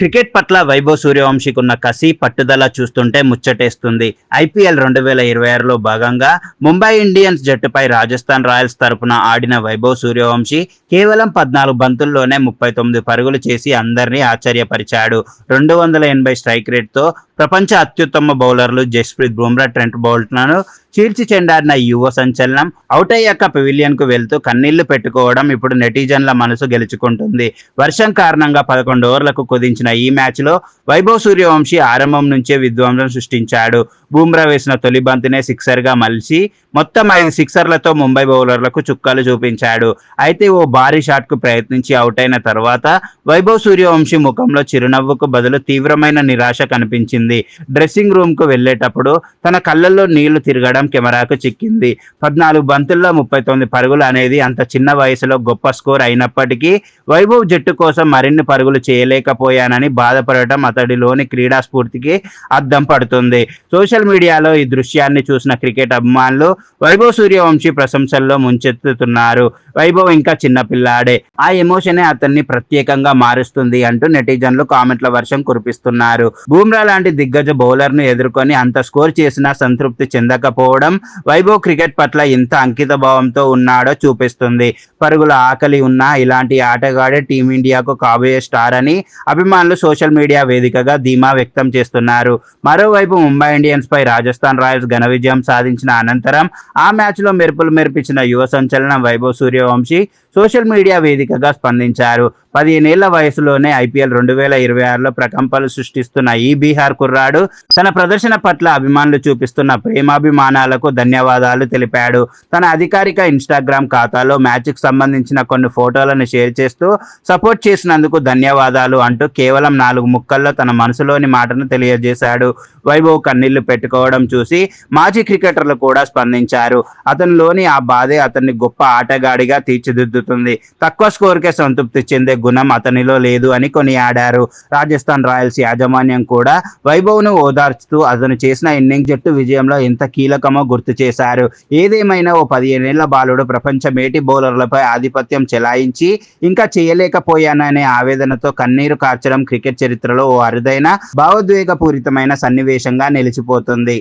Cricket పట్ల వైభవ్ సూర్యవంశీకున్న కసి పట్టుదల చూస్తుంటే ముచ్చటేస్తుంది. ఐపీఎల్ 2026లో భాగంగా ముంబై ఇండియన్స్ జట్టుపై రాజస్థాన్ రాయల్స్ తరపున ఆడిన వైభవ్ సూర్యవంశీ కేవలం 14 బంతుల్లోనే 39 పరుగులు చేసి అందరినీ ఆశ్చర్యపరిచాడు. 280 స్ట్రైక్ రేట్తో ప్రపంచ అత్యుత్తమ బౌలర్లు జస్ప్రీత్ బుమ్రా, ట్రెంట్ బౌల్ట్లను చీల్చి చెండాడిన యువ సంచలనం అవుట్ అయ్యాక పెవిలియన్ కు వెళ్తూ కన్నీళ్లు పెట్టుకోవడం ఇప్పుడు నెటిజన్ల మనసు గెలుచుకుంటుంది. వర్షం కారణంగా 11 ఓవర్లకు కుదించిన ఈ మ్యాచ్ లో వైభవ్ సూర్యవంశీ ఆరంభం నుంచే విధ్వంసం సృష్టించాడు. బుమ్రా వేసిన తొలి బంతినే సిక్సర్ గా మలిచి మొత్తం 5 సిక్సర్లతో ముంబై బౌలర్లకు చుక్కలు చూపించాడు. అయితే ఓ భారీ షాట్ కు ప్రయత్నించి అవుట్ అయిన తర్వాత వైభవ్ సూర్యవంశీ ముఖంలో చిరునవ్వుకు బదులు తీవ్రమైన నిరాశ కనిపించింది. డ్రెస్సింగ్ రూమ్ కు వెళ్లేటప్పుడు తన కళ్ళల్లో నీళ్లు తిరగడం కెమెరాకు చిక్కింది. 14 బంతుల్లో 39 పరుగులు అనేది అంత చిన్న వయసులో గొప్ప స్కోర్ అయినప్పటికీ వైభవ్ జట్టు కోసం మరిన్ని పరుగులు చేయలేకపోయానని బాధపడటం అతడిలోని క్రీడా స్ఫూర్తికి అద్దం పడుతుంది. సోషల్ మీడియాలో ఈ దృశ్యాన్ని చూసిన క్రికెట్ అభిమానులు వైభవ్ సూర్యవంశీ ప్రశంసల్లో ముంచెత్తుతున్నారు. వైభవ్ ఇంకా చిన్నపిల్లాడే, ఆ ఎమోషనే అతన్ని ప్రత్యేకంగా మారుస్తుంది అంటూ నెటిజన్లు కామెంట్ల వర్షం కురిపిస్తున్నారు. బుమ్రా లాంటి దిగ్గజ బౌలర్ ను ఎదుర్కొని అంత స్కోర్ చేసినా సంతృప్తి చెందకపోవడం వైభవ్ క్రికెట్ పట్ల ఎంత అంకిత భావంతో ఉన్నాడో చూపిస్తుంది. పరుగుల ఆకలి ఉన్న ఇలాంటి ఆటగాడే టీమిండియాకు కాబోయే స్టార్ అని అభిమానులు సోషల్ మీడియా వేదికగా ధీమా వ్యక్తం చేస్తున్నారు. మరోవైపు ముంబై ఇండియన్స్ పై రాజస్థాన్ రాయల్స్ ఘన విజయం సాధించిన అనంతరం ఆ మ్యాచ్ లో మెరుపులు మెరిపించిన యువ సంచలనం వైభవ్ సూర్యవంశీ సోషల్ మీడియా వేదికగా స్పందించారు. 15 ఏళ్ల వయసులోనే ఐపీఎల్ 2026లో ప్రకంపనలు సృష్టిస్తున్న ఈ బీహార్ కుర్రాడు తన ప్రదర్శన పట్ల అభిమానులు చూపిస్తున్న ప్రేమాభిమానాలకు ధన్యవాదాలు తెలిపాడు. తన అధికారిక ఇన్స్టాగ్రామ్ ఖాతాలో మ్యాచ్కు సంబంధించిన కొన్ని ఫోటోలను షేర్ చేస్తూ సపోర్ట్ చేసినందుకు ధన్యవాదాలు అంటూ కేవలం 4 ముక్కల్లో తన మనసులోని మాటను తెలియజేశాడు. వైభవ్ కన్నీళ్లు పెట్టుకోవడం చూసి మాజీ క్రికెటర్లు కూడా స్పందించారు. అతనిలోని ఆ బాధే అతన్ని గొప్ప ఆటగాడిగా తీర్చిదిద్దుతుంది. తక్కువ స్కోర్కే సంతృప్తి చెందే గుణం అతనిలో లేదు అని కొనియాడారు. రాజస్థాన్ రాయల్స్ యాజమాన్యం కూడా వైభవ్ ను ఓదార్చుతూ అతను చేసిన ఇన్నింగ్స్ జట్టు విజయంలో ఎంత కీలకమో గుర్తు చేశారు. ఏదేమైనా ఓ 15 ఏళ్ల బాలుడు ప్రపంచ మేటి బౌలర్లపై ఆధిపత్యం చెలాయించి ఇంకా చేయలేకపోయాననే ఆవేదనతో కన్నీరు కార్చడం క్రికెట్ చరిత్రలో ఓ అరుదైన భావోద్వేగపూరితమైన సన్నివేశంగా నిలిచిపోతుంది.